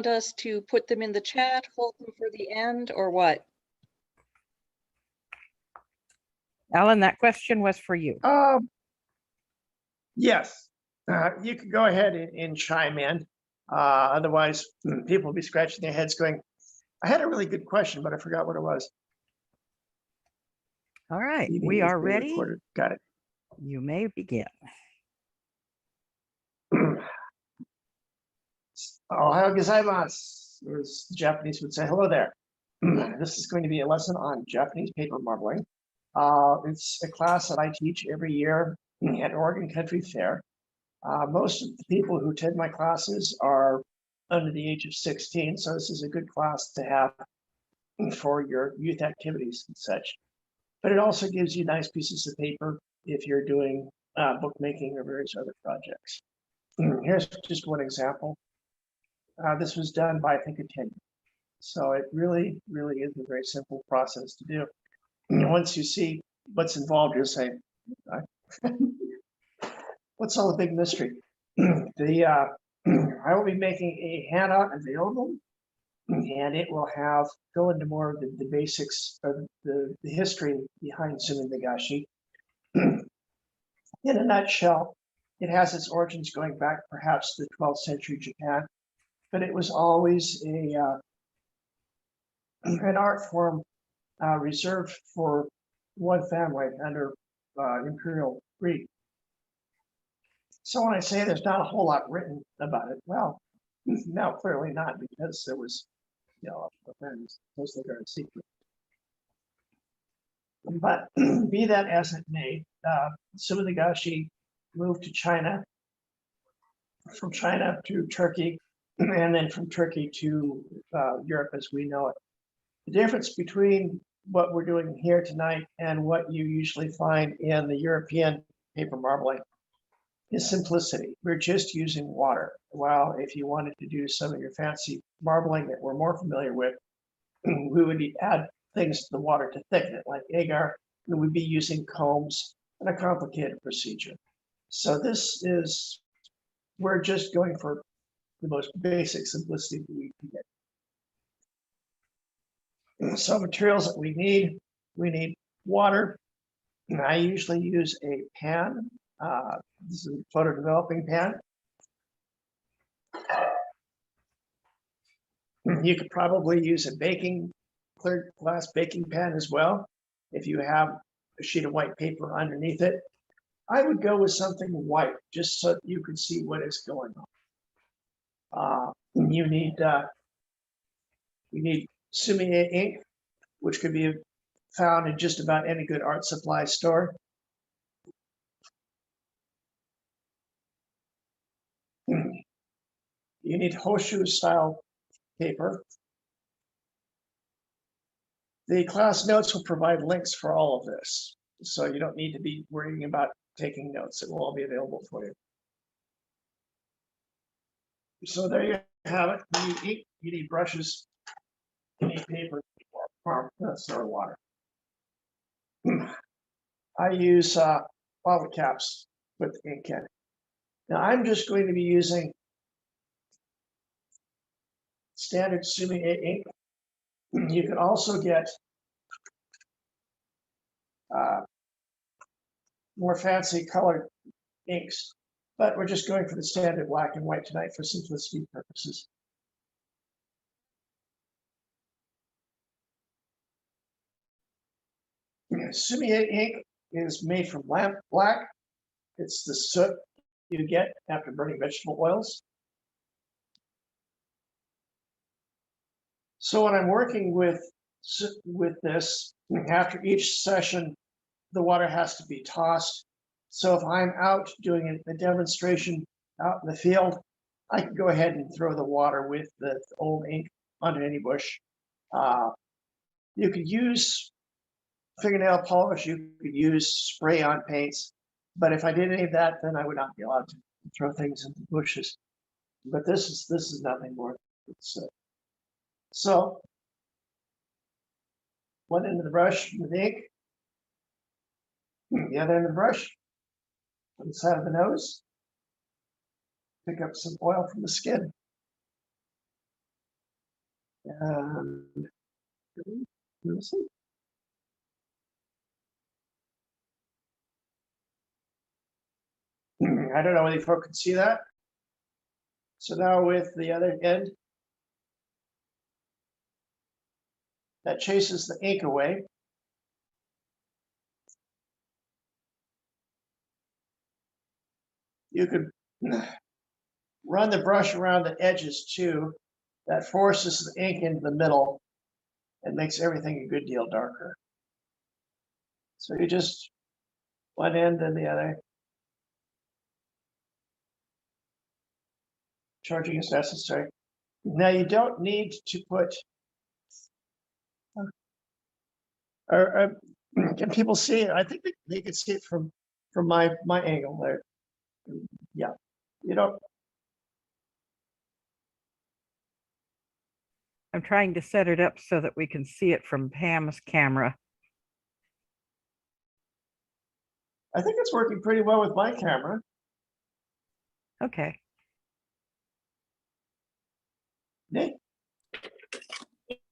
us to put them in the chat, hold them for the end, or what? Alan, that question was for you. Yes, you can go ahead and chime in. Otherwise, people will be scratching their heads going, I had a really good question, but I forgot what it was. All right, Meeting we is are being ready. recorded. Got it. You may begin. Ohayou gozaimasu, as the Japanese would say. Hello there. This is going to be a lesson on Japanese paper marbling. It's a class that I teach every year at Oregon Country Fair. Most of the people who attend my classes are under the age of 16, so this is a good class to have for your youth activities and such. But it also gives you nice pieces of paper if you're doing bookmaking or various other projects. Here's just one example. This was done by, I think, a 10. So it really, really is a very simple process to do. And once you see what's involved, you'll say, what's all the big mystery? I will be making a handout available, and it will go into more of the basics of the history behind Suminagashi. In a nutshell, it has its origins going back perhaps to the 12th century Japan, but it was always an art form reserved for one family under imperial Greek. So when I say there's not a whole lot written about it, well, no, clearly not, because there was, mostly very secret. But be that as it may, Suminagashi moved to China, from China to Turkey, and then from Turkey to Europe as we know it. The difference between what we're doing here tonight and what you usually find in the European paper marbling is simplicity. We're just using water. While if you wanted to do some of your fancy marbling that we're more familiar with, we would add things to the water to thicken it, like agar, and we'd be using combs and a complicated procedure. So we're just going for the most basic simplicity that we can get. So materials that we need water. And I usually use a pan. This is a photo developing pan. You could probably use a clear glass baking pan as well, if you have a sheet of white paper underneath it. I would go with something white, just so you can see what is going on. You need Sumi ink, which could be found in just about any good art supply store. You need Hoshu style paper. The class notes will provide links for all of this, so you don't need to be worrying about taking notes. It will all be available for you. So there you have it. You need ink, you need brushes, you need paper, or water. I use bottle caps with ink in. Now I'm just going to be using standard Sumi ink. You can also get more fancy colored inks, but we're just going for the standard black and white tonight for simplicity purposes. Sumi ink is made from lamp black. It's the soot you get after burning vegetable oils. So when I'm working with this, after each session, the water has to be tossed. So if I'm out doing a demonstration out in the field, I can go ahead and throw the water with the old ink onto any bush. You could use fingernail polish, you could use spray on paints, but if I did any of that, then I would not be allowed to throw things into bushes. But this is nothing more. So one end of the brush with ink, the other end of the brush on the side of the nose. Pick up some oil from the skin. And let's see. I don't know whether you folks can see that. So now with the other end, that chases the ink away. You could run the brush around the edges too. That forces the ink into the middle and makes everything a good deal darker. So you just one end and the other. Charging is necessary. Now you don't need to put, can people see it? I think they can see it from my angle there. Yeah, you don't. I'm trying to set it up so that we can see it from Pam's camera. I think it's working pretty well with my camera. Okay. Nick?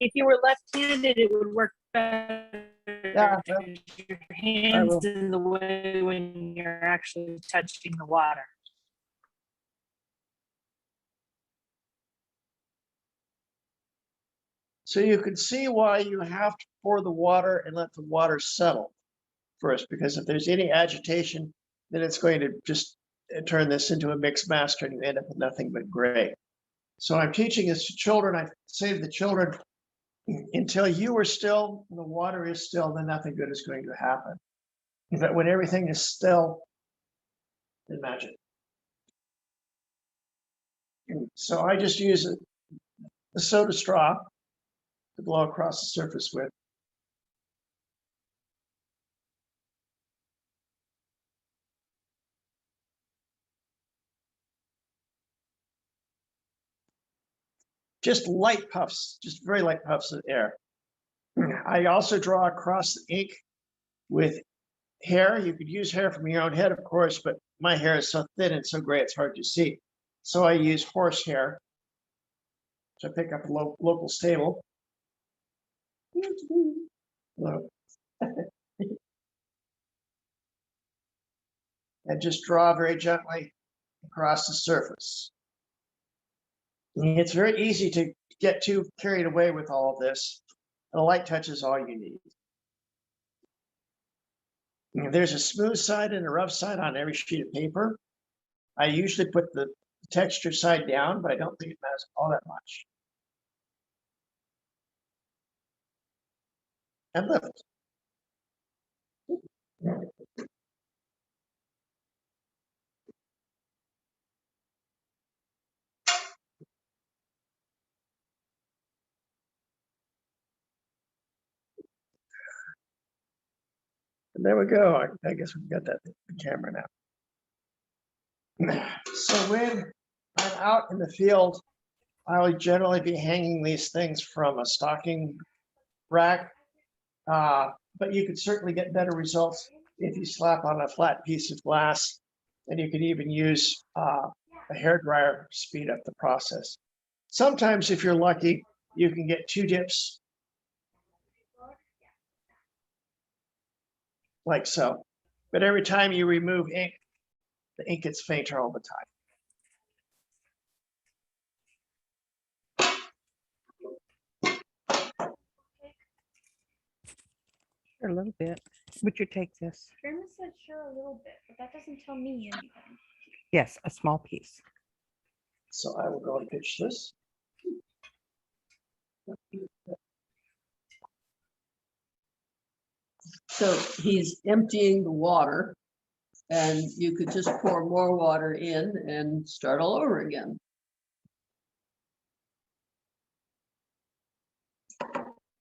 If you were left-handed, it would work better. Yeah, because your hands in the way when you're actually touching the water. So you can see why you have to pour the water and let the water settle first, because if there's any agitation, then it's going to just turn this into a mixed master and you end up with nothing but gray. So I'm teaching this to children. I say to the children, until you are still, and the water is still, then nothing good is going to happen. But when everything is still, then magic. And so I just use a soda straw to blow across the surface with. Just light puffs, just very light puffs of air. I also draw across the ink with hair. You could use hair from your own head, of course, but my hair is so thin and so gray, it's hard to see. So I use horse hair. So I pick up a local stable. And just draw very gently across the surface. It's very easy to get too carried away with all of this. And a light touch is all you need. There's a smooth side and a rough side on every sheet of paper. I usually put the texture side down, but I don't think it matters all that much. And lift. And there we go. I guess we've got that the camera now. So when I'm out in the field, I will generally be hanging these things from a stocking rack, but you could certainly get better results if you slap on a flat piece of glass, and you could even use a hairdryer to speed up the process. Sometimes, if you're lucky, you can get 2 dips like so. But every time you remove ink, the ink gets fainter all the time. Sure, a little bit. Would you take this? Grandma said sure a little bit, but that doesn't tell me anything. Yes, a small piece. So I will go and pitch this. So he's emptying the water, and you could just pour more water in and start all over again.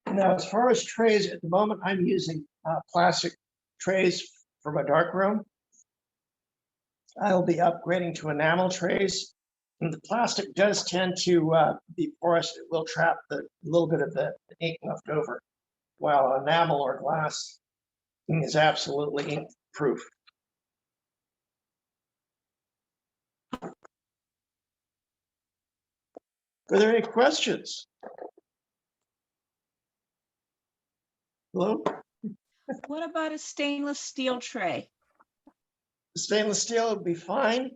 Now, as far as trays, at the moment, I'm using plastic trays for my darkroom. I'll be upgrading to enamel trays. And the plastic does tend to be porous. It will trap the little bit of the ink left over, while enamel or glass is absolutely ink proof. Are there any questions? Hello? What about a stainless steel tray? Stainless steel would be fine.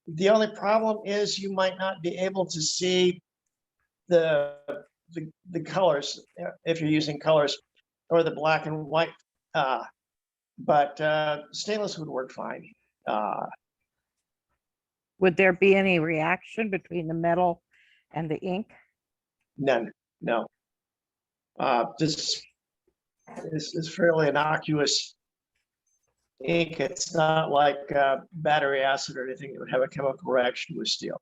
The only problem is you might not be able to see the colors if you're using colors or the black and white. But stainless would work fine. Would there be any reaction between the metal and the ink? None, no. This is fairly innocuous ink. It's not like battery acid or anything that would have a chemical reaction with steel.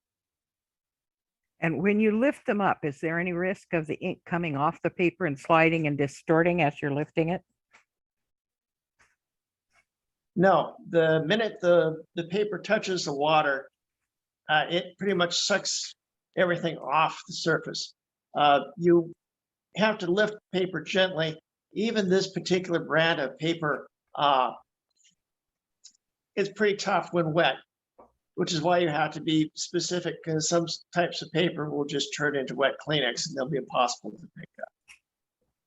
And when you lift them up, is there any risk of the ink coming off the paper and sliding and distorting as you're lifting it? No, the minute the paper touches the water, it pretty much sucks everything off the surface. You have to lift paper gently. Even this particular brand of paper, it's pretty tough when wet, which is why you have to be specific, because some types of paper will just turn into wet Kleenex and they'll be impossible to pick up.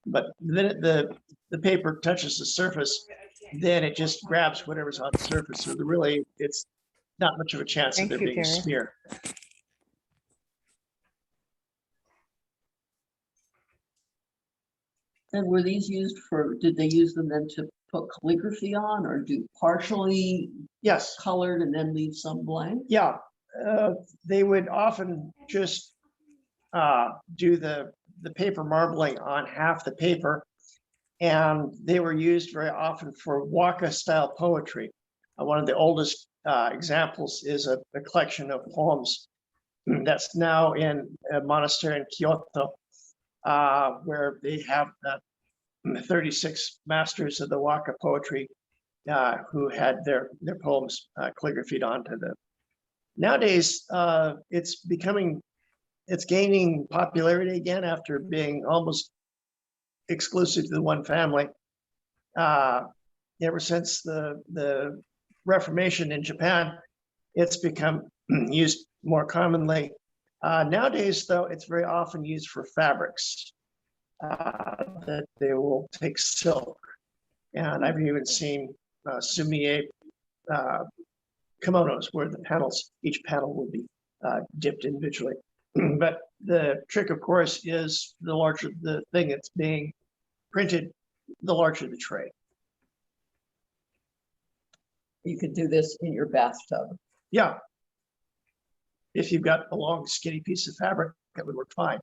But the minute the paper touches the surface, then it just grabs whatever's on the surface. So it's not much of a chance of Thank there you, being a Gary. smear. And were these used for, did they use them then to put calligraphy on, or do partially Yes, colored and then leave some blank? yeah. They would often just do the paper marbling on half the paper. And they were used very often for waka style poetry. One of the oldest examples is a collection of poems that's now in a monastery in Kyoto, where they have 36 masters of the waka poetry who had their poems calligraphied onto them. Nowadays, it's gaining popularity again after being almost exclusive to the one family. Ever since the Reformation in Japan, it's become used more commonly. Nowadays, though, it's very often used for fabrics that they will take silk. And I've even seen sumi-e kimonos where the panels, each panel will be dipped individually. But the trick, of course, is the larger the thing that's being printed, the larger the tray. You could do this in your bathtub. Yeah. If you've got a long, skinny piece of fabric, that would work fine.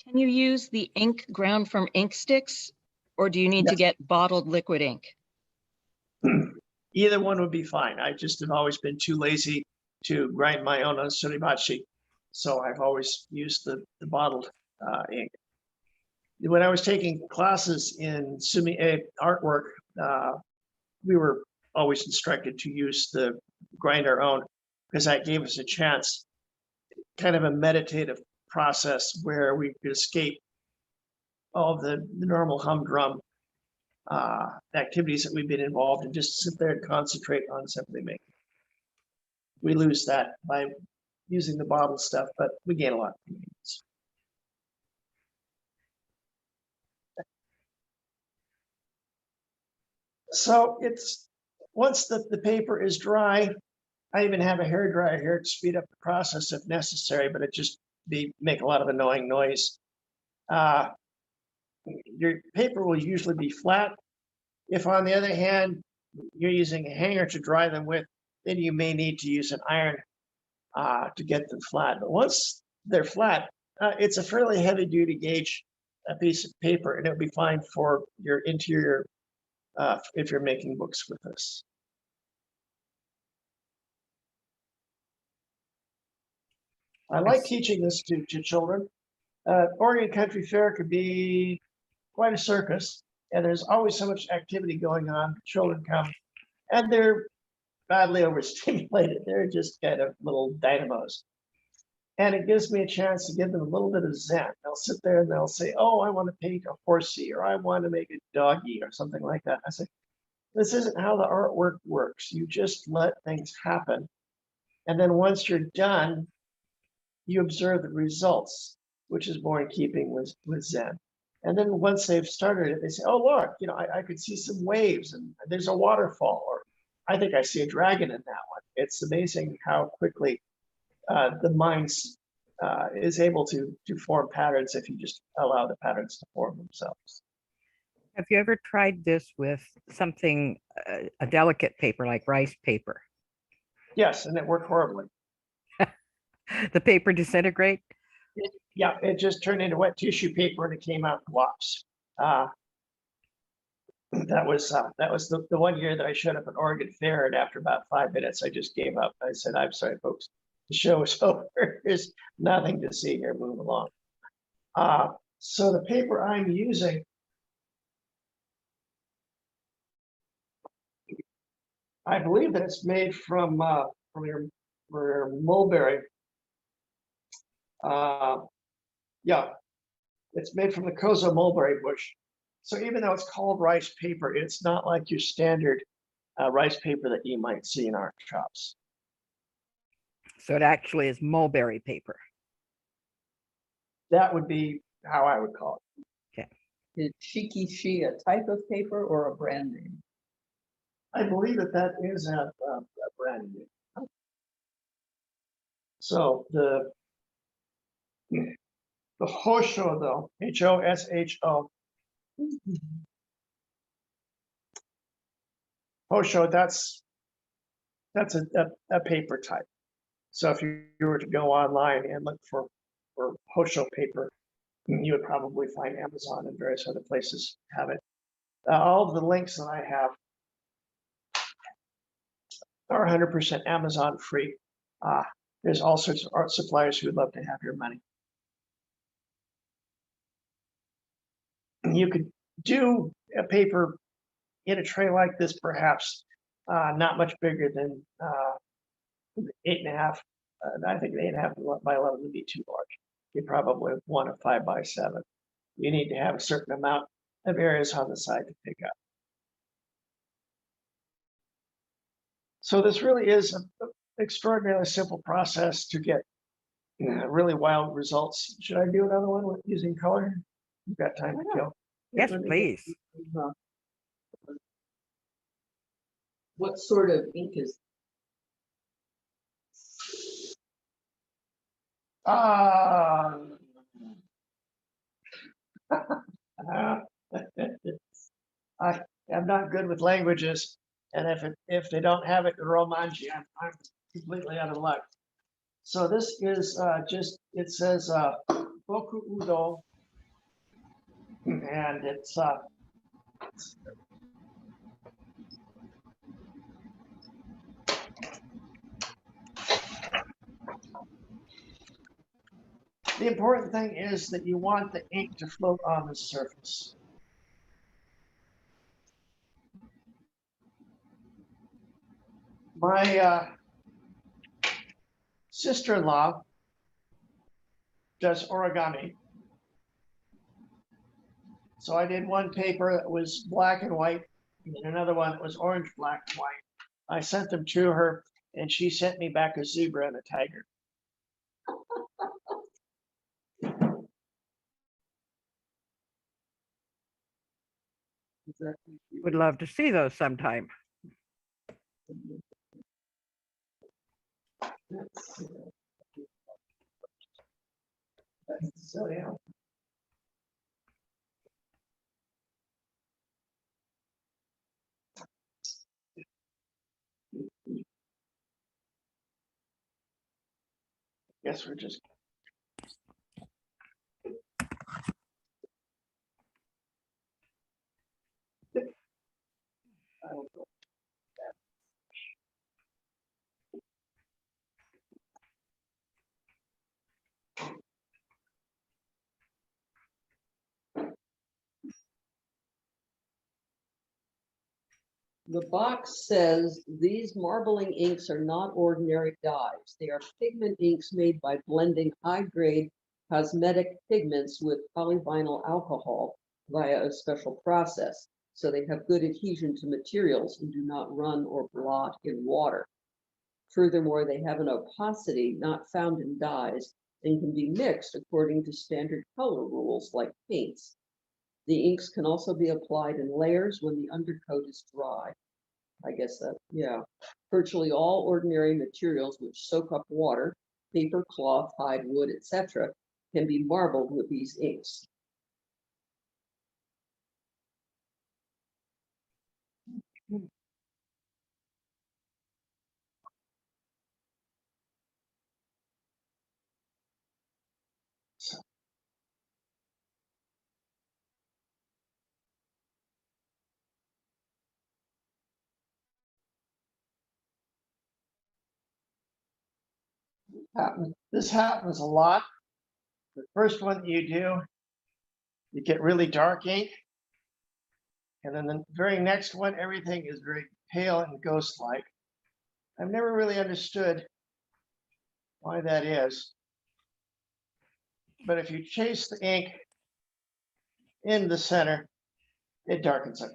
Can you use the ink ground from ink sticks, or do you need to get bottled liquid ink? Either one would be fine. I just have always been too lazy to grind my own on Suminagashi. So I've always used the bottled ink. When I was taking classes in sumi-e artwork, we were always instructed to use the grind our own, because that gave us a chance, kind of a meditative process where we could escape all of the normal humdrum activities that we've been involved in, just sit there and concentrate on simply making. We lose that by using the bottled stuff, but we gain a lot of convenience. So it's, once the paper is dry, I even have a hair dryer here to speed up the process if necessary, but it just make a lot of annoying noise. Your paper will usually be flat. If, on the other hand, you're using a hanger to dry them with, then you may need to use an iron to get them flat. But once they're flat, it's a fairly heavy-duty gauge piece of paper, and it'll be fine for your interior if you're making books with this. I like teaching this to children. Oregon Country Fair could be quite a circus, and there's always so much activity going on. Children come, and they're badly overstimulated. They're just kind of little dynamos. And it gives me a chance to give them a little bit of zen. They'll sit there and they'll say, oh, I want to paint a horsey, or I want to make a doggy, or something like that. I say, this isn't how the artwork works. You just let things happen. And then once you're done, you observe the results. which is more in keeping with Zen. And then once they've started it, they say, oh, look, you know, I could see some waves and there's a waterfall, or I think I see a dragon in that one. It's amazing how quickly the mind is able to form patterns if you just allow the patterns to form themselves. Have you ever tried this with something, a delicate paper like rice paper? Yes, and it worked horribly. The paper disintegrate? Yeah, it just turned into wet tissue paper and it came out glops. That was the 1 year that I showed up at Oregon Fair, and after about 5 minutes, I just gave up. I said, "I'm sorry, folks, the show is over. There's nothing to see here. Move along." So the paper I'm using, I believe that it's made from your mulberry. Yeah, it's made from the Kozo mulberry bush. So even though it's called rice paper, it's not like your standard rice paper that you might see in our shops. So it actually is mulberry paper. That would be how I would call it. Is Shikishi a type of paper or a brand name? I believe that is a brand name. So the Hosho, though, Hosho, Hosho, that's a paper type. So if you were to go online and look for Hosho paper, you would probably find Amazon and various other places have it. All of the links that I have are 100% Amazon free. There's all sorts of art suppliers who would love to have your money. You could do a paper in a tray like this, perhaps not much bigger than 8.5. I think 8.5 by 11 would be too large. You probably want a 5 by 7. You need to have a certain amount of areas on the side to pick up. So this really is an extraordinarily simple process to get really wild results. Should I do another one with using color? You've got time to kill. Yes, please. What sort of ink is? I am not good with languages, and if they don't have it in Romanji, I'm completely out of luck. So this is it says Boku Udo, and it's the important thing is that you want the ink to float on the surface. My sister-in-law does origami. So I did one paper that was black and white, and another one that was orange, black, and white. I sent them to her, and she sent me back a zebra and a tiger. Would love to see those sometime. So yeah. Guess we're just. I don't know. The box says these marbling inks are not ordinary dyes. They are pigment inks made by blending high-grade cosmetic pigments with polyvinyl alcohol via a special process. So they have good adhesion to materials and do not run or blot in water. Furthermore, they have an opacity not found in dyes and can be mixed according to standard color rules like paints. The inks can also be applied in layers when the undercoat is dry. I guess that, yeah. Virtually all ordinary materials which soak up water, paper, cloth, hide, wood, etc., can be marbled with these inks. This happens a lot. The first one that you do, you get really dark ink. And then the very next one, everything is very pale and ghost-like. I've never really understood why that is. But if you chase the ink in the center, it darkens up.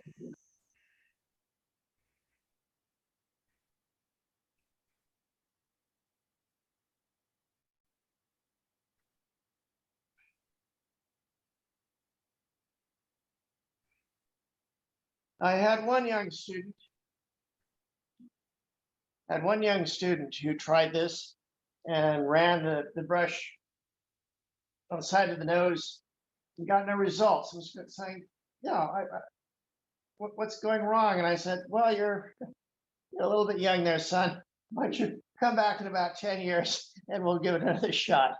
I had one young student who tried this and ran the brush on the side of the nose and got no results. And was saying, yeah, what's going wrong? And I said, well, you're a little bit young there, son. Why don't you come back in about 10 years and we'll give it another shot.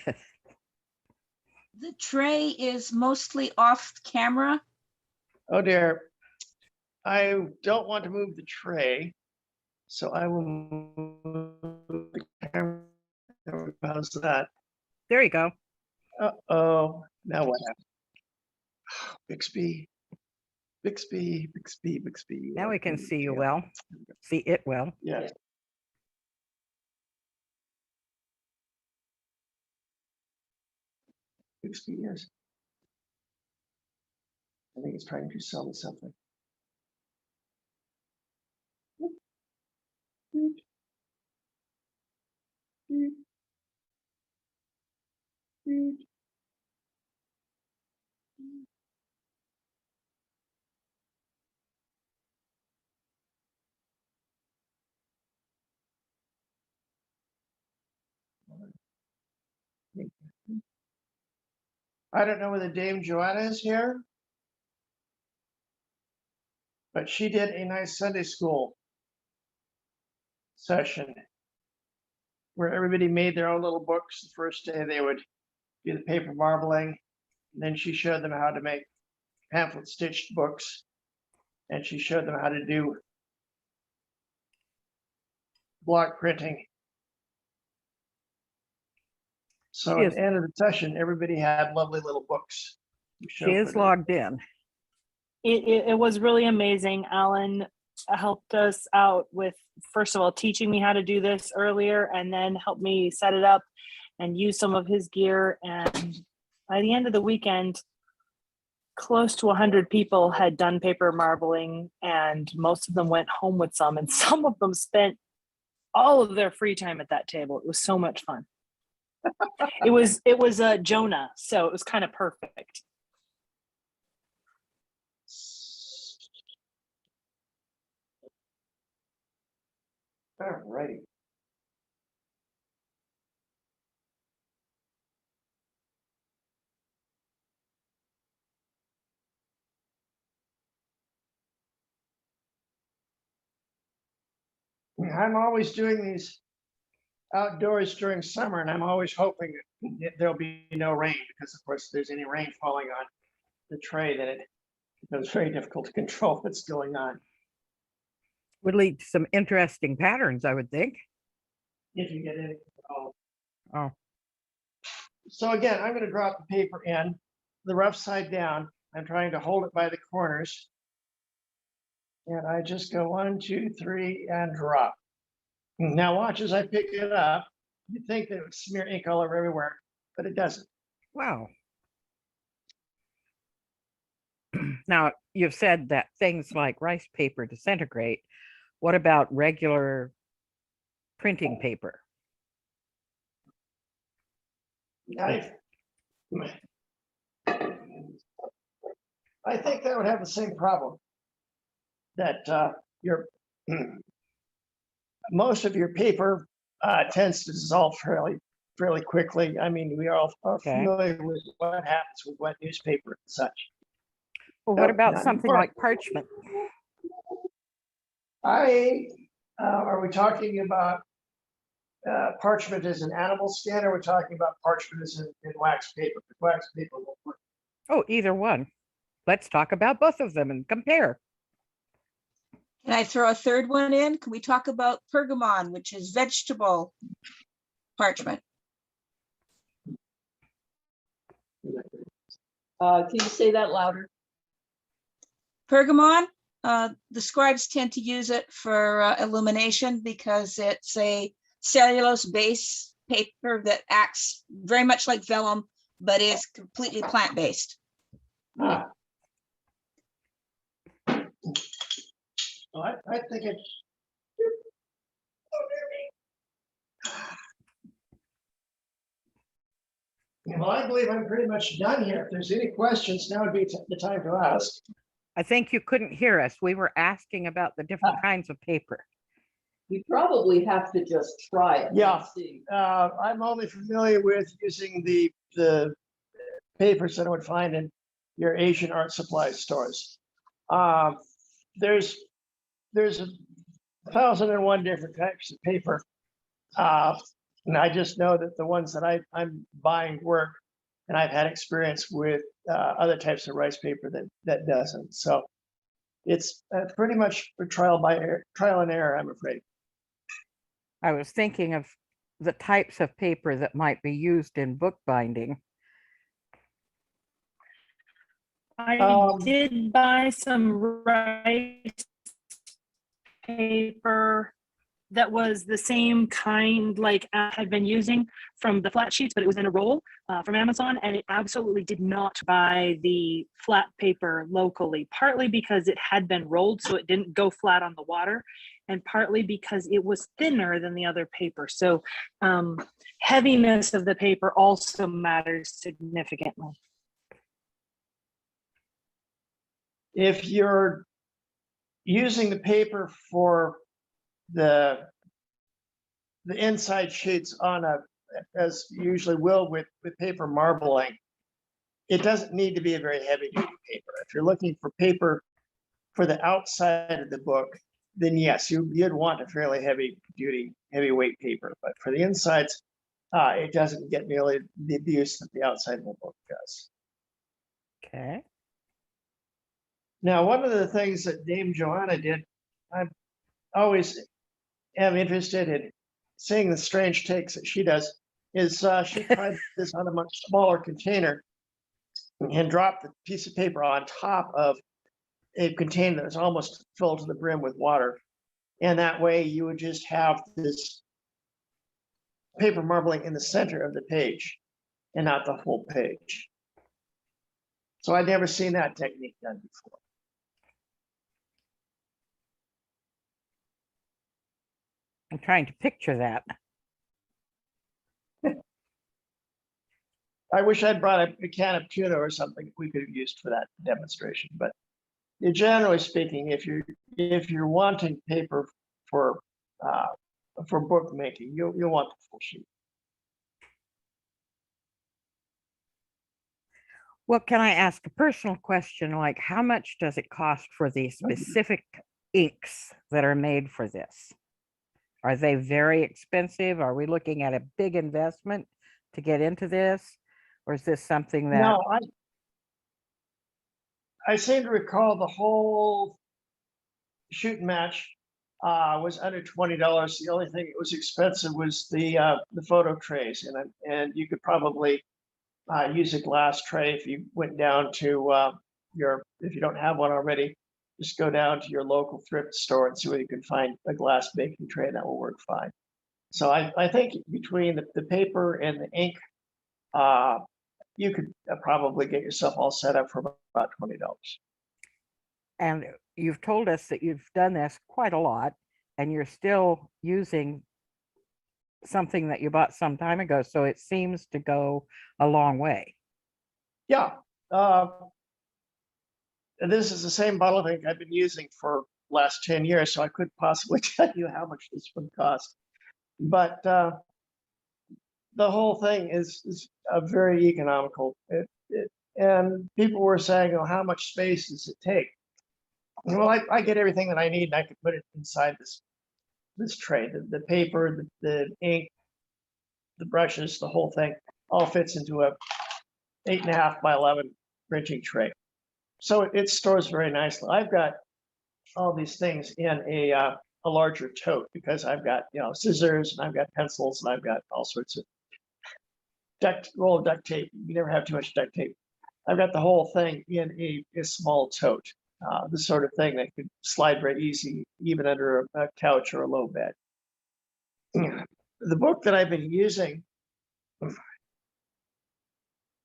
The tray is mostly off camera. Oh dear. I don't want to move the tray, so I will move the camera. How's that? There you go. Uh-oh. Now what happened? Bixby. Bixby. Now we can see you Yeah. well, see it well. Yeah. Bixby, yes. I think it's trying to sell me something. I don't know whether Dame Joanna is here, but she did a nice Sunday school session where everybody made their own little books. The first day they would do the paper marbling, and then she showed them how to make pamphlet stitched books, and she showed them how to do block printing. So She at is- the end of the session, everybody had lovely little books. to show She is for them. logged in. It was really amazing. Alan helped us out with, first of all, teaching me how to do this earlier, and then helped me set it up and use some of his gear. And by the end of the weekend, close to 100 people had done paper marbling, and most of them went home with some, and some of them spent all of their free time at that table. It was so much fun. It was Jonah, so it was kind of perfect. All righty. I'm always doing these outdoors during summer, and I'm always hoping that there'll be no rain, because of course, if there's any rain falling on the tray, then it becomes very difficult to control what's going on. Would lead to some interesting patterns, I would think. If you get any at all. Oh, So again, I'm going to drop the paper in the rough side down. I'm trying to hold it by the corners. And I just go 1, 2, 3, and drop. Now watch as I pick it up. You think that it would smear ink all over everywhere, but it doesn't. wow. Now, you've said that things like rice paper disintegrate. What about regular printing paper? I I think that would have the same problem. That your most of your paper tends to dissolve fairly quickly. I mean, we all are Okay. familiar with what happens with wet newspaper and such. Well, what No, about not something anymore. like parchment? Are we talking about parchment as an animal scan, or we're talking about parchment as in wax paper? Because wax paper will work. Oh, either one. Let's talk about both of them and compare. Can I throw a third one in? Can we talk about pergamon, which is vegetable parchment? Can you say that louder? Pergamon, the scribes tend to use it for illumination because it's a cellulose base paper that acts very much like vellum, but is completely plant-based. Ah. Well, I think it's. Well, I believe I'm pretty much done here. If there's any questions, now would be the time to ask. I think you couldn't hear us. We were asking about the different kinds of paper. You probably have to just try it. and Yeah. see. I'm only familiar with using the papers that I would find in your Asian art supply stores. There's 1,001 different types of paper. And I just know that the ones that I'm buying work, and I've had experience with other types of rice paper that doesn't. So it's pretty much a trial and error, I'm afraid. I was thinking of the types of paper that might be used in bookbinding. I Um, did buy some rice paper that was the same kind like I had been using from the flat sheets, but it was in a roll from Amazon, and it absolutely did not buy the flat paper locally, partly because it had been rolled so it didn't go flat on the water, and partly because it was thinner than the other paper. So heaviness of the paper also matters significantly. If you're using the paper for the inside sheets on as you usually will with paper marbling, it doesn't need to be a very heavy duty paper. If you're looking for paper for the outside of the book, then yes, you'd want a fairly heavyweight paper. But for the insides, it doesn't get nearly the abuse that the outside of the book does. Okay. Now, one of the things that Dame Joanna did, I always am interested in seeing the strange takes that she does, is she tried this on a much smaller container and dropped the piece of paper on top of a container that's almost filled to the brim with water. And that way you would just have this paper marbling in the center of the page and not the whole page. So I'd never seen that technique done before. I'm trying to picture that. I wish I'd brought a can of tuna or something we could have used for that demonstration. But generally speaking, if you're wanting paper for bookmaking, you'll want the full sheet. Well, can I ask a personal question? Like, how much does it cost for the specific inks that are made for this? Are they very expensive? Are we looking at a big investment to get into this? Or is this something that? No, I seem to recall the whole shoot and match was under $20. The only thing that was expensive was the photo trays, and you could probably use a glass tray if you went down to if you don't have one already, just go down to your local thrift store and see where you can find a glass baking tray that will work fine. So I think between the paper and the ink, you could probably get yourself all set up for about $20. And you've told us that you've done this quite a lot and you're still using something that you bought some time ago, so it seems to go a long way. Yeah. And this is the same bottle of ink I've been using for last 10 years, so I couldn't possibly tell you how much this would cost. But the whole thing is very economical. And people were saying, oh, how much space does it take? Well, I get everything that I need, and I can put it inside this tray. The paper, the ink, the brushes, the whole thing all fits into a 8.5 by 11 printing tray. So it stores very nicely. I've got all these things in a larger tote because I've got, scissors, and I've got pencils, and I've got all sorts of roll of duct tape. You never have too much duct tape. I've got the whole thing in a small tote, the sort of thing that could slide very easy, even under a couch or a low bed. The book that I've been using,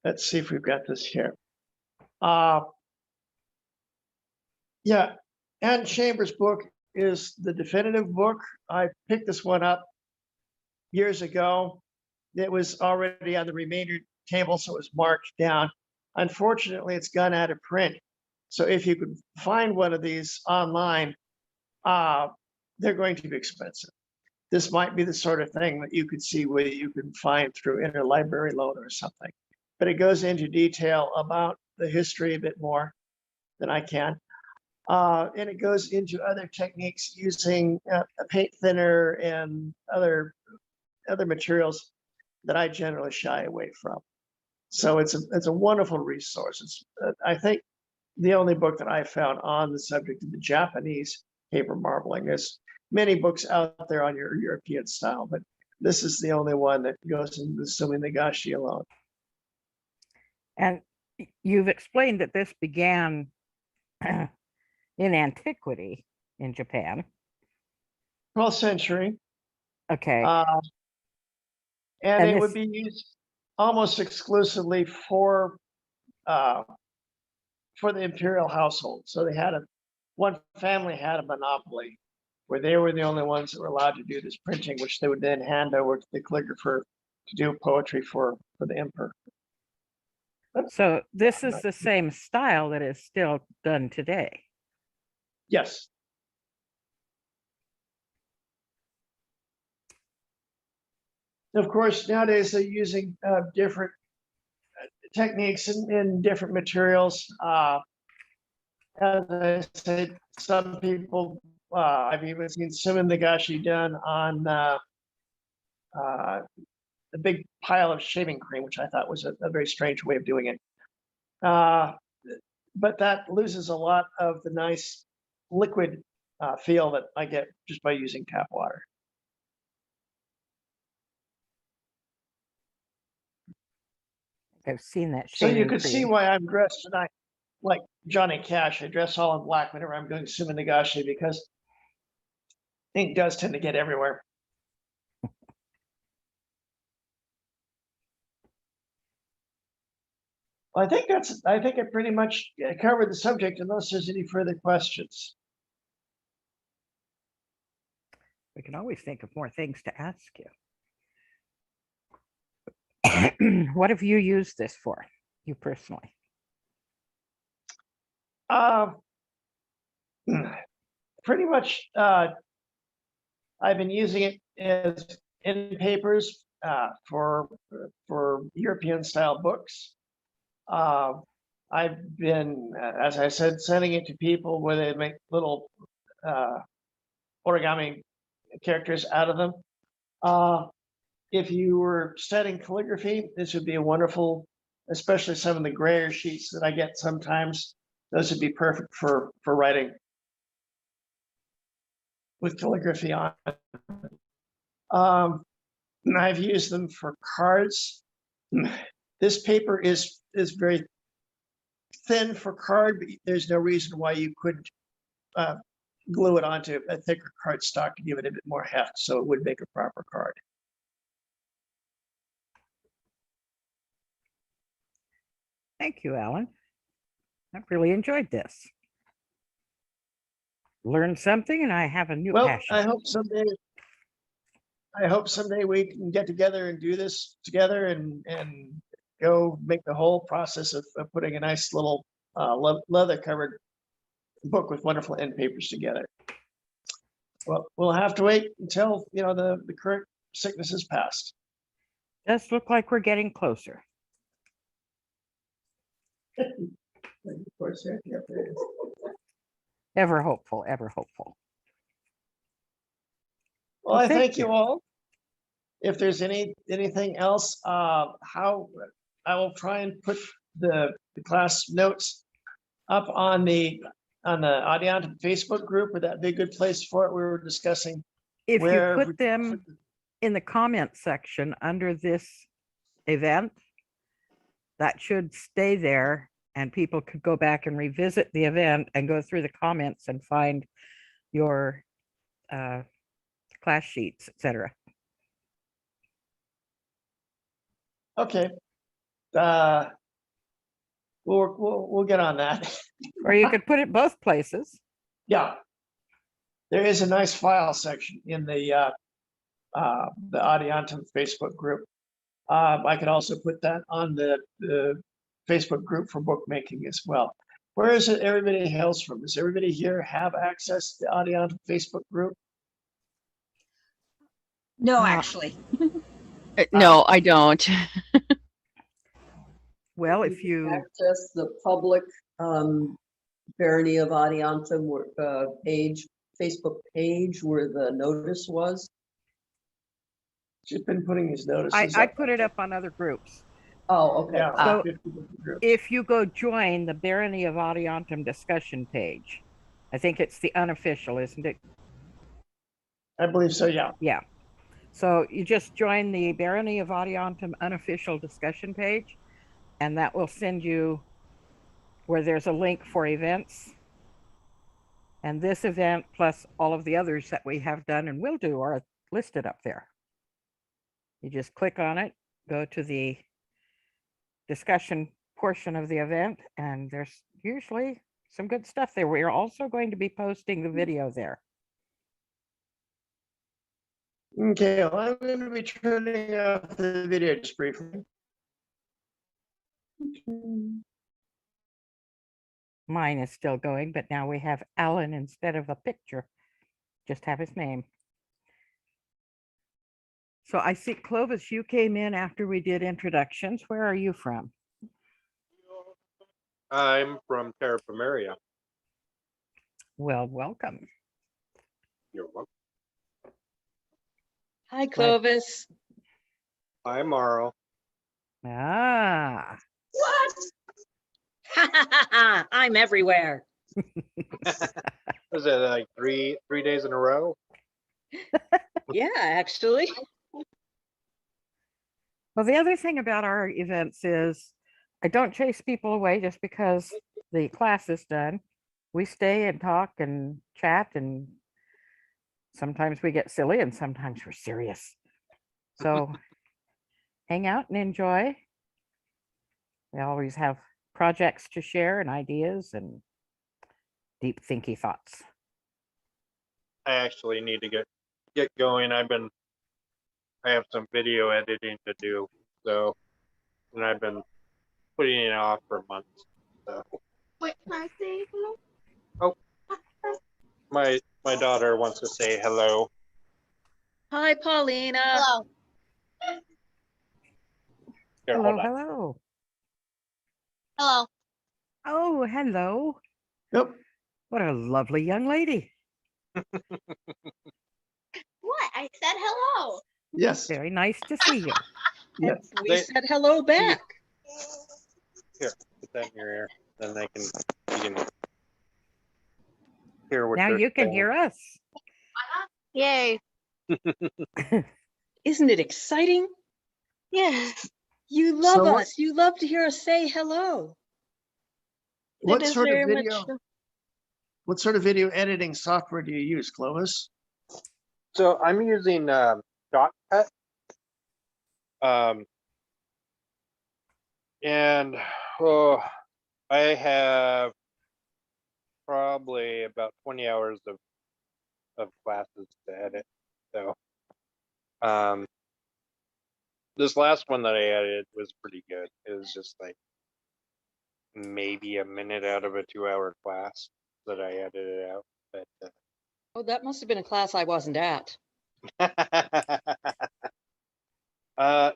let's see if we've got this here. Yeah, Ann Chambers' book is the definitive book. I picked this one up years ago. It was already on the remainder table, so it was marked down. Unfortunately, it's gone out of print. So if you could find one of these online, they're going to be expensive. This might be the sort of thing that you could see where you can find through interlibrary loan or something. But it goes into detail about the history a bit more than I can. And it goes into other techniques using a paint thinner and other materials that I generally shy away from. So it's a wonderful resource. It's I think the only book that I found on the subject of the Japanese paper marbling. There's many books out there on your European style, but this is the only one that goes into the Suminagashi alone. And you've explained that this began in antiquity in Japan. 12th century. Okay. And it this- would be used almost exclusively for the imperial household. So they had one family had a monopoly where they were the only ones that were allowed to do this printing, which they would then hand over to the calligrapher to do poetry for the emperor. So this is the same style that is still done today. Yes. Of course, nowadays they're using different techniques and different materials. As I said, some people, I've even seen Suminagashi done on a big pile of shaving cream, which I thought was a very strange way of doing it. But that loses a lot of the nice liquid feel that I get just by using tap water. I've seen that. So you shaving could see cream. why I'm dressed tonight like Johnny Cash. I dress all in black whenever I'm doing Suminagashi because ink does tend to get everywhere. Well, I think I pretty much covered the subject unless there's any further questions. We can always think of more things to ask you. What have you used this for, you personally? Pretty much, I've been using it as in papers for European style books. I've been, as I said, sending it to people where they make little origami characters out of them. If you were studying calligraphy, this would be a wonderful, especially some of the grayer sheets that I get sometimes. Those would be perfect for writing with calligraphy on. I've used them for cards. This paper is very thin for card, but there's no reason why you couldn't glue it onto a thicker cardstock to give it a bit more heft, so it would make a proper card. Thank you, Alan. I've really enjoyed this. Learned something, and I have a new Well, passion. I hope someday I hope someday we can get together and do this together and go make the whole process of putting a nice little leather covered book with wonderful end papers together. Well, we'll have to wait until, you know, the current sickness is past. Does look like we're getting closer. Of course, yeah, there is. Ever hopeful, ever hopeful. Well, Well, I thank thank you you. all. If there's anything else, I will try and put the class notes up on the Adiantum Facebook group. Would that be a good place for it? We were discussing If you where put them in the comment section under this event, that should stay there and people could go back and revisit the event and go through the comments and find your class sheets, etc. Okay. We'll get on that. Or you could put it both places. Yeah. There is a nice file section in the Adiantum Facebook group. I could also put that on the Facebook group for bookmaking as well. Where is it everybody hails from? Does everybody here have access to the Adiantum Facebook group? No, Uh, actually. No, I don't. Well, You if can you, access the public Barony of Adiantum page, Facebook page where the notice was. She's been putting these notices. I put it up on other groups. Oh, okay. Yeah, So 50 different groups. if you go join the Barony of Adiantum discussion page, I think it's the unofficial, isn't it? I believe so, yeah. Yeah. So you just join the Barony of Adiantum unofficial discussion page, and that will send you where there's a link for events. And this event plus all of the others that we have done and will do are listed up there. You just click on it, go to the discussion portion of the event, and there's usually some good stuff there. We're also going to be posting the video there. Okay, well, I'm going to be turning off the video just briefly. Mine is still going, but now we have Alan instead of a picture. Just have his name. So I see, Clovis, you came in after we did introductions. Where are you from? I'm from Terra Primaria. Well, welcome. You're welcome. Hi, Clovis. Hi, Morrow. Ah, What? I'm everywhere. Was it like three days in a row? Yeah, actually. well, the other thing about our events is I don't chase people away just because the class is done. We stay and talk and chat, and sometimes we get silly and sometimes we're serious. So hang out and enjoy. We always have projects to share and ideas and deep thinky thoughts. I actually need to get going. I have some video editing to do, so, and I've been putting it off for months. So. Wait, can I say hello? Oh, my daughter wants to say hello. Hi, Paulina. Hello. Here, Hello, hold on. hello. Hello. Oh, hello. Yep. What a lovely young lady. What? I said hello. Yes. Very nice to see you. Yes. We They- said hello back. Here, put that in your ear. Then you can hear what Now they're you can saying. hear us. Yay. Isn't it exciting? Yes. You love So what- us. You love to hear us say hello. What It is sort of very video? much- What sort of video editing software do you use, Clovis? So I'm using Shotcut. And I have probably about 20 hours of classes to edit. So This last one that I added was pretty good. It was just like maybe a minute out of a 2-hour class that I added it out. But Oh, that must have been a class I wasn't at.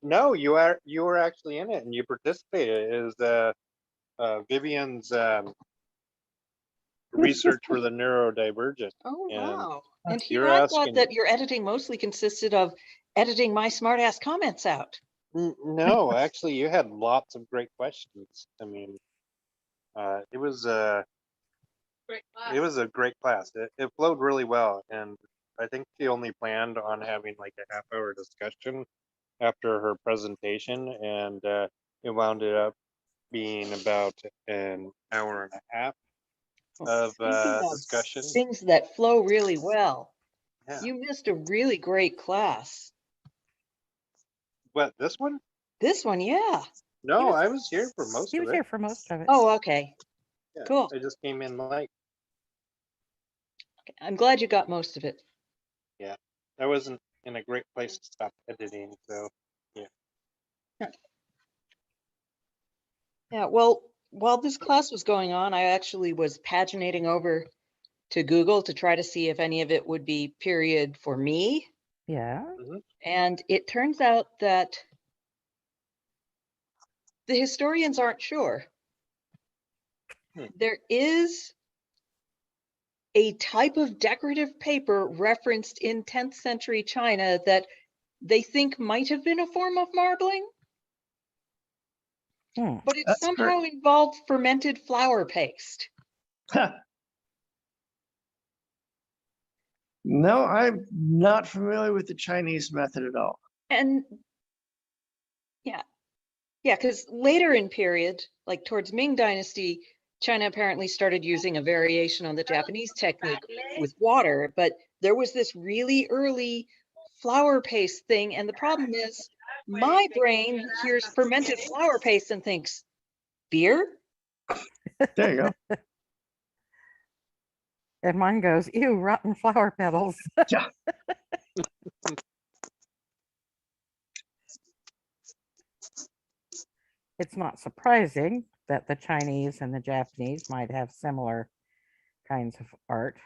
no, you were actually in it and you participated. It was Vivian's research for the neurodivergent. Oh, And wow. And you're here I thought asking- that your editing mostly consisted of editing my smartass comments out. No, actually, you had lots of great questions. I mean, it was a great class. It flowed really well, and I think she only planned on having like a half-hour discussion after her presentation, and it wound up being about an hour and a half of Speaking of discussion. things that flow really well, Yeah. you missed a really great class. What, this one? This one, yeah. No, was- I was here for most He of was it. here for most of it. Oh, okay. Yeah, cool. I just came in late. I'm glad you got most of it. I wasn't in a great place to stop editing, so Yeah, well, while this class was going on, I actually was paginating over to Google to try to see if any of it would be period for me. Yeah. And it turns out that the historians aren't sure. There is a type of decorative paper referenced in 10th century China that they think might have been a form of marbling, but it That's somehow involved fermented flour paste. No, I'm not familiar with the Chinese method at all. And yeah, because later in period, like towards Ming Dynasty, China apparently started using a variation on the Japanese technique with water, but there was this really early flour paste thing. And the problem is my brain hears fermented flour paste and thinks beer. There you go. And mine goes, ew, rotten flower petals. Yeah. It's not surprising that the Chinese and the Japanese might have similar kinds of art.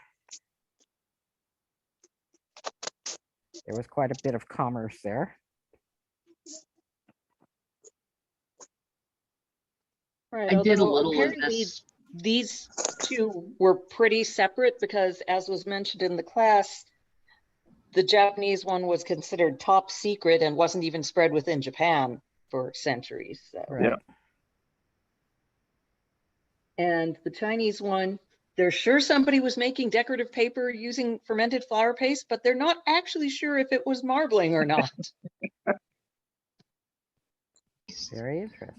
There was quite a bit of commerce there. Right. I did a although little of apparently this. these two were pretty separate because, as was mentioned in the class, the Japanese one was considered top secret and wasn't even spread within Japan for centuries. So. Right. Yeah. And the Chinese one, they're sure somebody was making decorative paper using fermented flour paste, but they're not actually sure if it was marbling or not. Very interesting.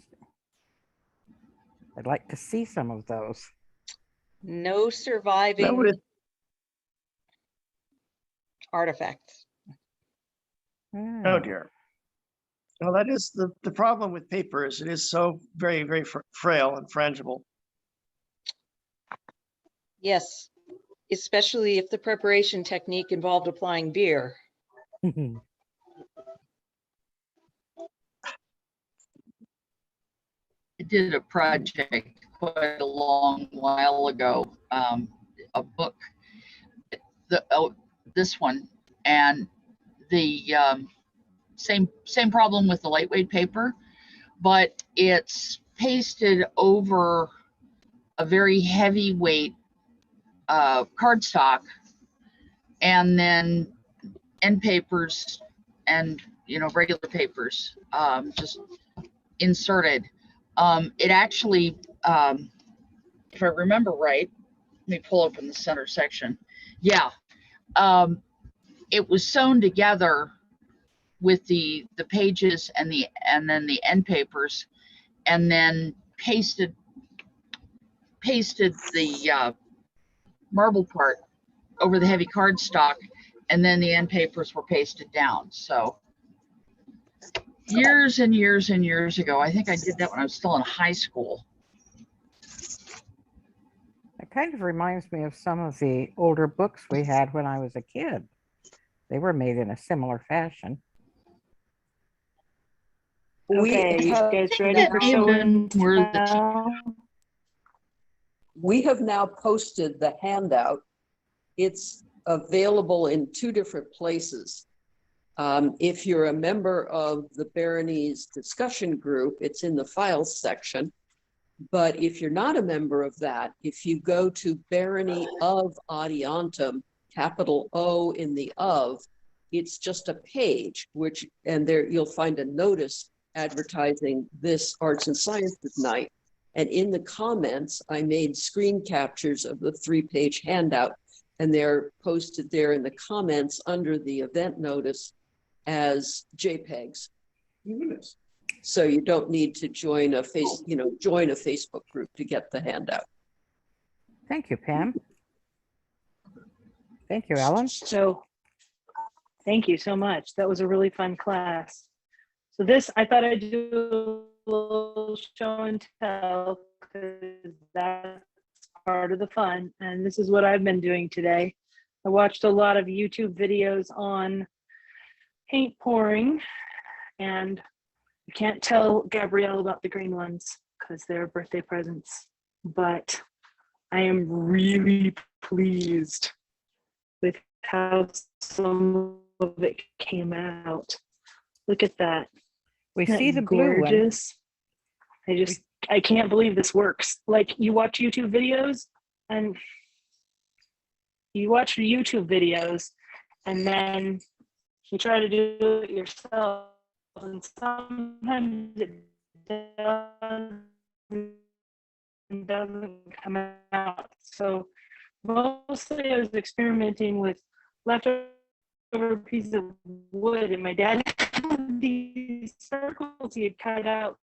I'd like to see some of those. No That surviving would artifacts. Oh dear. Well, that is the problem with paper is it is so very, very frail and frangible. Yes, especially if the preparation technique involved applying beer. I did a project quite a long while ago, a book, this one, and the same problem with the lightweight paper, but it's pasted over a very heavyweight cardstock, and then end papers and regular papers just inserted. It actually, if I remember right, let me pull open the center section. Yeah, it was sewn together with the pages and then the end papers, and then pasted the marble part over the heavy cardstock, and then the end papers were pasted down. So years and years and years ago, I think I did that when I was still in high school. It kind of reminds me of some of the older books we had when I was a kid. They were made in a similar fashion. Okay, you have guys ready That for may have show been and where the tell? We have now posted the handout. It's available in 2 different places. If you're a member of the Barony's discussion group, it's in the files section. But if you're not a member of that, if you go to Barony of Adiantum, capital O in the of, it's just a page, and there you'll find a notice advertising this Arts and Sciences night. And in the comments, I made screen captures of the 3-page handout, and they're posted there in the comments under the event notice as JPEGs. So you don't need to join a Facebook group to get the handout. Thank you, Pam. Thank you, Alan. So, thank you so much. That was a really fun class. So this, I thought I'd do a little show and tell because that's part of the fun. And this is what I've been doing today. I watched a lot of YouTube videos on paint pouring, and you can't tell Gabrielle about the green ones because they're birthday presents, but I am really pleased with how some of it came out. Look at that. We Isn't see that the blue one. gorgeous? I can't believe this works. Like, you watch YouTube videos and then you try to do it yourself, and sometimes it doesn't come out. So mostly I was experimenting with leftover pieces of wood, and my dad had these circles he had cut out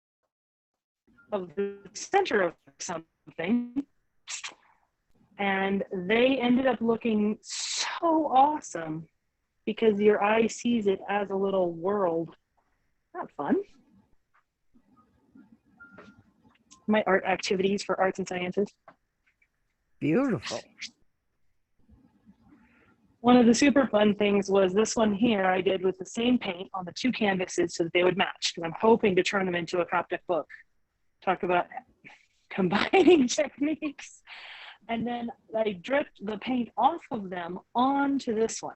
of the center of something, and they ended up looking so awesome because your eye sees it as a little world. Not fun. My art activities for arts and sciences. Beautiful. One of the super fun things was this one here I did with the same paint on the 2 canvases so that they would match, because I'm hoping to turn them into a Coptic book. Talk about combining techniques. And then I dripped the paint off of them onto this one.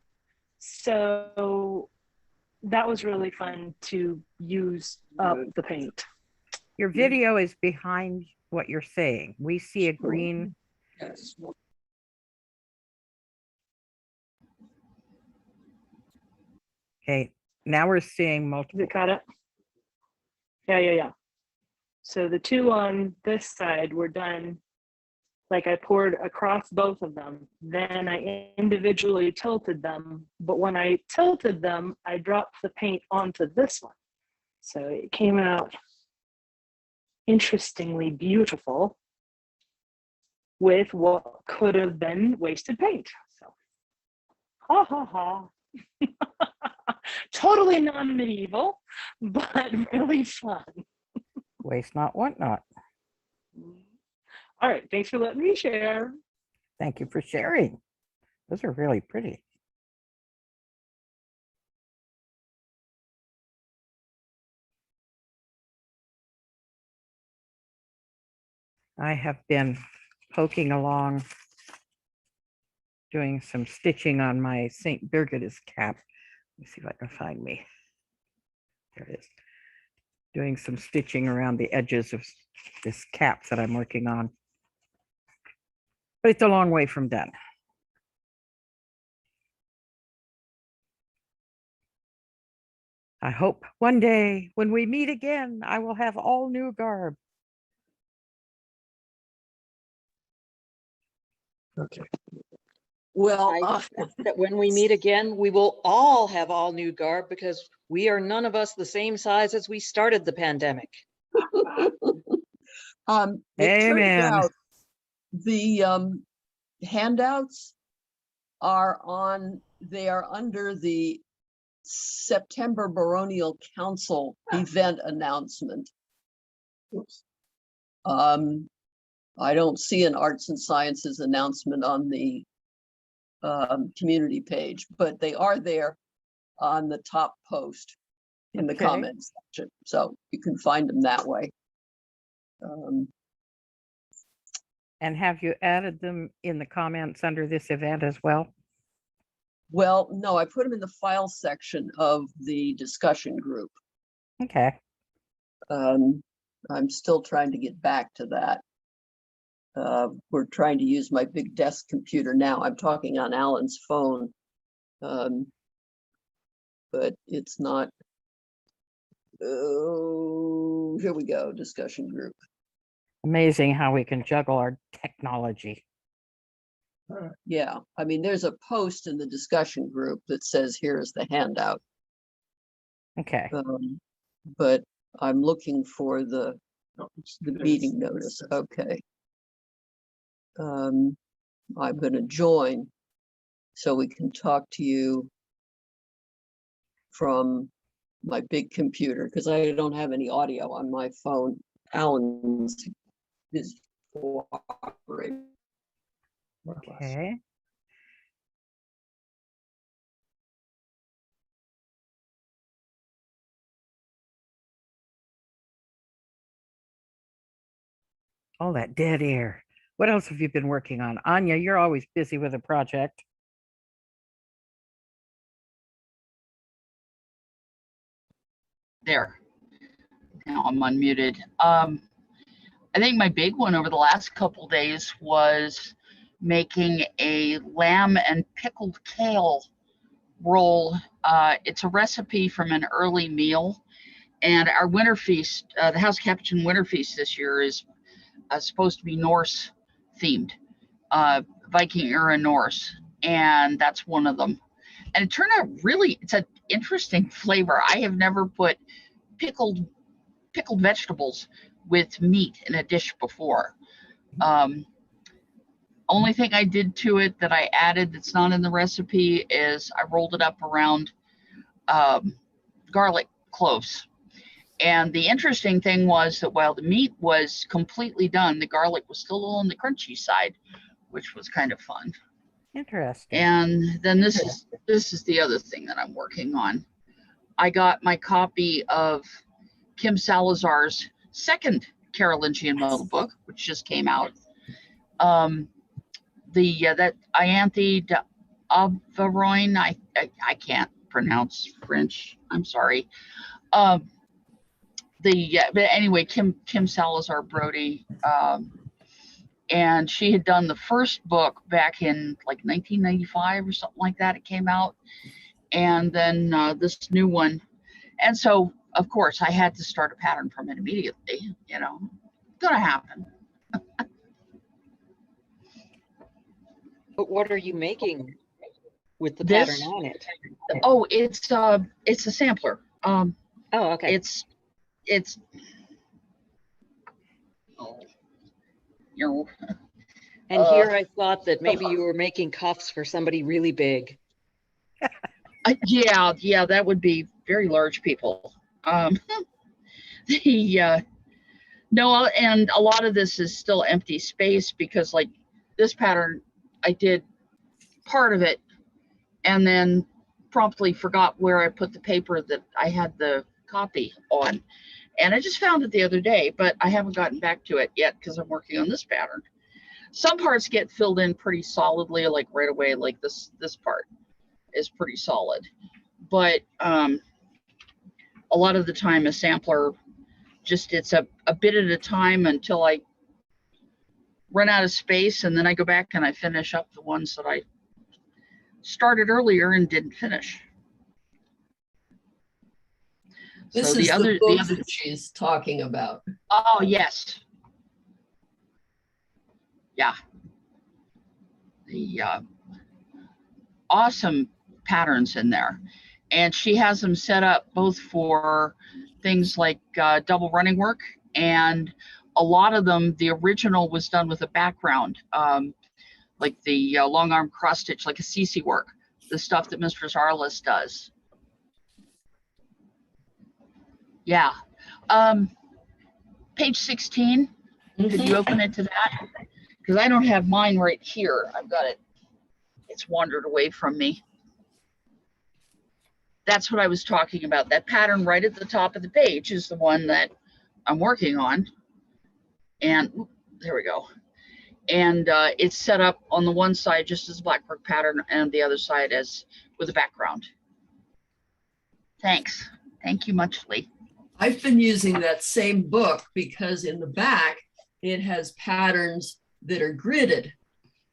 So that was really fun to use up the paint. Your video is behind what you're saying. We see a green. Yes. Okay, now we're seeing Is multiple. it caught up? Yeah. So the 2 on this side were done, like I poured across both of them. Then I individually tilted them. But when I tilted them, I dropped the paint onto this one. So it came out interestingly beautiful with what could have been wasted paint. So, ha. Totally non-medieval, but really fun. Waste not, want not. All right, thanks for letting me share. Thank you for sharing. Those are really pretty. I have been poking along, doing some stitching on my St. Birgit's cap. Let me see if I can find me. There it is. Doing some stitching around the edges of this cap that I'm working on. But it's a long way from done. I hope one day when we meet again, I will have all new garb. Okay. Well, I hope that when we meet again, we will all have all new garb because we are none of us the same size as we started the pandemic. it Amen. turns out the handouts they are under the September Baronial Council event announcement. I don't see an Arts and Sciences announcement on the community page, but they are there on the top post. in the Okay. comments section. So you can find them that way. And have you added them in the comments under this event as well? Well, no, I put them in the file section of the discussion group. Okay. I'm still trying to get back to that. We're trying to use my big desk computer now. I'm talking on Alan's phone. But it's not. Oh, here we go, discussion group. Amazing how we can juggle our technology. Yeah, I mean, there's a post in the discussion group that says, here's the handout. Okay. But I'm looking for the meeting notice. Okay. I'm going to join so we can talk to you from my big computer because I don't have any audio on my phone. Alan's is cooperating. Okay. All that dead air. What else have you been working on? Anya, you're always busy with a project. There. Now I'm unmuted. I think my big one over the last couple days was making a lamb and pickled kale roll. It's a recipe from an early meal. And our winter feast, the House Capuchin winter feast this year is supposed to be Norse themed, Viking era Norse. And that's one of them. And it turned out really, it's an interesting flavor. I have never put pickled vegetables with meat in a dish before. Only thing I did to it that I added that's not in the recipe is I rolled it up around garlic cloves. And the interesting thing was that while the meat was completely done, the garlic was still a little on the crunchy side, which was kind of fun. Interesting. And then this is the other thing that I'm working on. I got my copy of Kim Salazar's second Carolingian model book, which just came out. That Ianthe de Averoigne, I can't pronounce French. I'm sorry. But anyway, Kim Salazar Brody, and she had done the first book back in like 1995 or something like that. It came out, and then this new one, and so of course I had to start a pattern from it immediately. You know, gonna happen. But what are you making with the This- pattern on it? Oh, it's a sampler. Oh, okay. It's oh, you know, And here I thought that maybe you were making cuffs for somebody really big. yeah, that would be very large people. No, and a lot of this is still empty space because like this pattern, I did part of it and then promptly forgot where I put the paper that I had the copy on. And I just found it the other day, but I haven't gotten back to it yet because I'm working on this pattern. Some parts get filled in pretty solidly, like right away, like this part is pretty solid. But a lot of the time a sampler just, it's a bit at a time until I run out of space, and then I go back and I finish up the ones that I started earlier and didn't finish. This So is the other that she's talking about. oh yes, yeah, the awesome patterns in there, and she has them set up both for things like double running work, and a lot of them, the original was done with a background, like the long arm cross stitch, like a CC work, the stuff that Mistress Arliss does. Yeah. Page 16, could you open it to that? Because I don't have mine right here. I've got it. It's wandered away from me. that's what I was talking about. That pattern right at the top of the page is the one that I'm working on. And there we go. And it's set up on the one side just as a blackboard pattern and the other side as with a background. Thanks. Thank you muchly. I've been using that same book because in the back, it has patterns that are gridded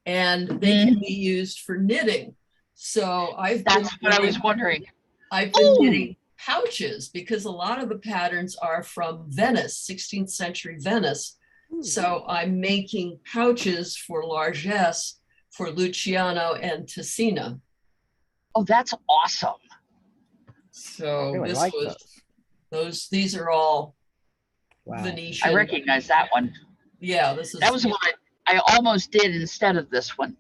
and they can be used for knitting. So That's what I was wondering. I've been knitting pouches because a lot of the patterns are from Venice, 16th century Venice. So I'm making pouches for largesse for Luciano and Tessina. Oh, that's awesome. I So really this like was these are all Wow. Venetian. I recognize that one. Yeah, That was what I almost did instead of this one.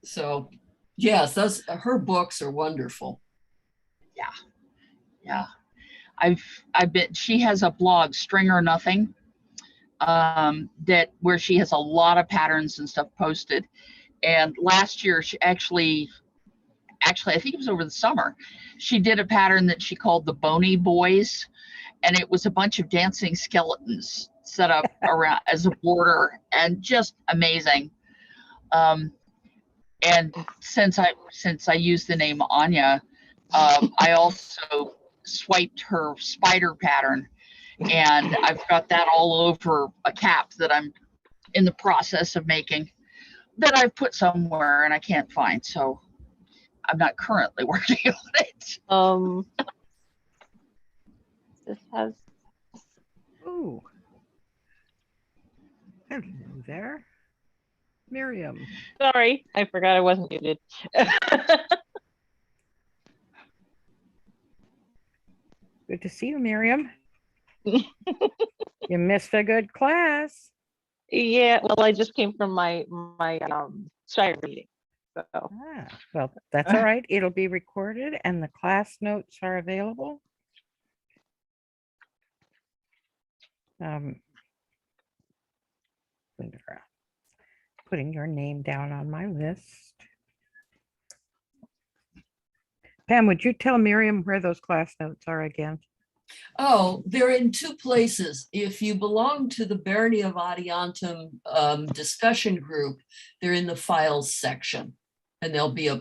So yes, her books are wonderful. Yeah. I've been, she has a blog, String or Nothing, where she has a lot of patterns and stuff posted. And last year she actually, I think it was over the summer, she did a pattern that she called the Bony Boys. And it was a bunch of dancing skeletons set up around as a border, and just amazing. And since I used the name Anya, I also swiped her spider pattern, and I've got that all over a cap that I'm in the process of making that I've put somewhere and I can't find. So I'm not currently working on it. This has. Ooh. Hello there. Miriam. Sorry, I forgot I wasn't muted. Good to see you, Miriam. You missed a good class. Yeah, well, I just came from my Shire meeting. So Well, that's all right. It'll be recorded and the class notes are available. Putting your name down on my list. Pam, would you tell Miriam where those class notes are again? Oh, they're in two places. If you belong to the Barony of Adiantum discussion group, they're in the files section. And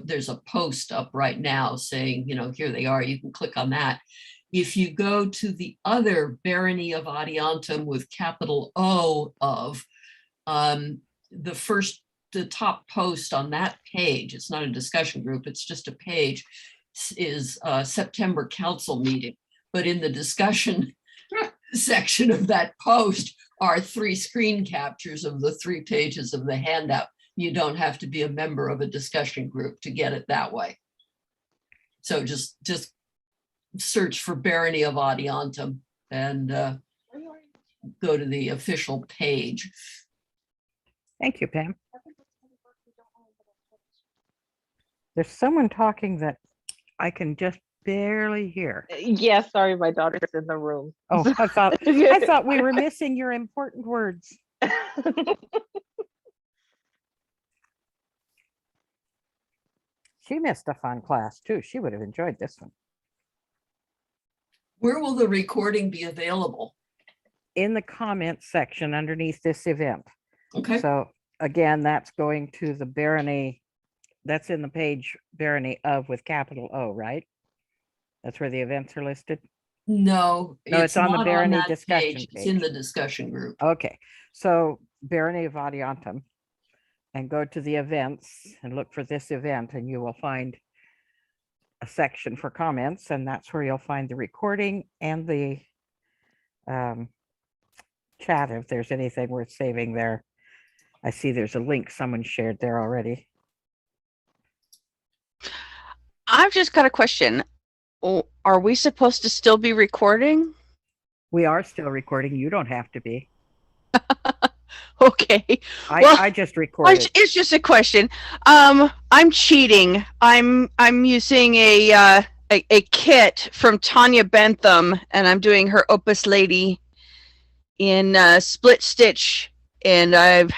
there's a post up right now saying, here they are. You can click on that. If you go to the other Barony of Adiantum with capital O of, the top post on that page, it's not a discussion group, it's just a page, is September council meeting. But in the discussion section of that post are 3 screen captures of the 3 pages of the handout. You don't have to be a member of a discussion group to get it that way. So just search for Barony of Adiantum and go to the official page. Thank you, Pam. There's someone talking that I can just barely hear. yeah, sorry, my daughter's in the room. Oh, I thought we were missing your important words. She missed a fun class too. She would have enjoyed this one. Where will the recording be available? In the comments section underneath this event. Okay. So again, that's going to the Barony. That's in the page Barony of with capital O, right? That's where the events are listed. No, it's on the not Barony that discussion It's in page. the discussion group. Okay, so Barony of Adiantum, and go to the events and look for this event, and you will find a section for comments, and that's where you'll find the recording and the chat if there's anything worth saving there. I see there's a link someone shared there already. I've just got a question. Are we supposed to still be recording? We are still recording. You don't have to be. Okay. I just recorded. It's just a question. I'm cheating. I'm using a kit from Tanya Bentham, and I'm doing her Opus Lady in split stitch, and I've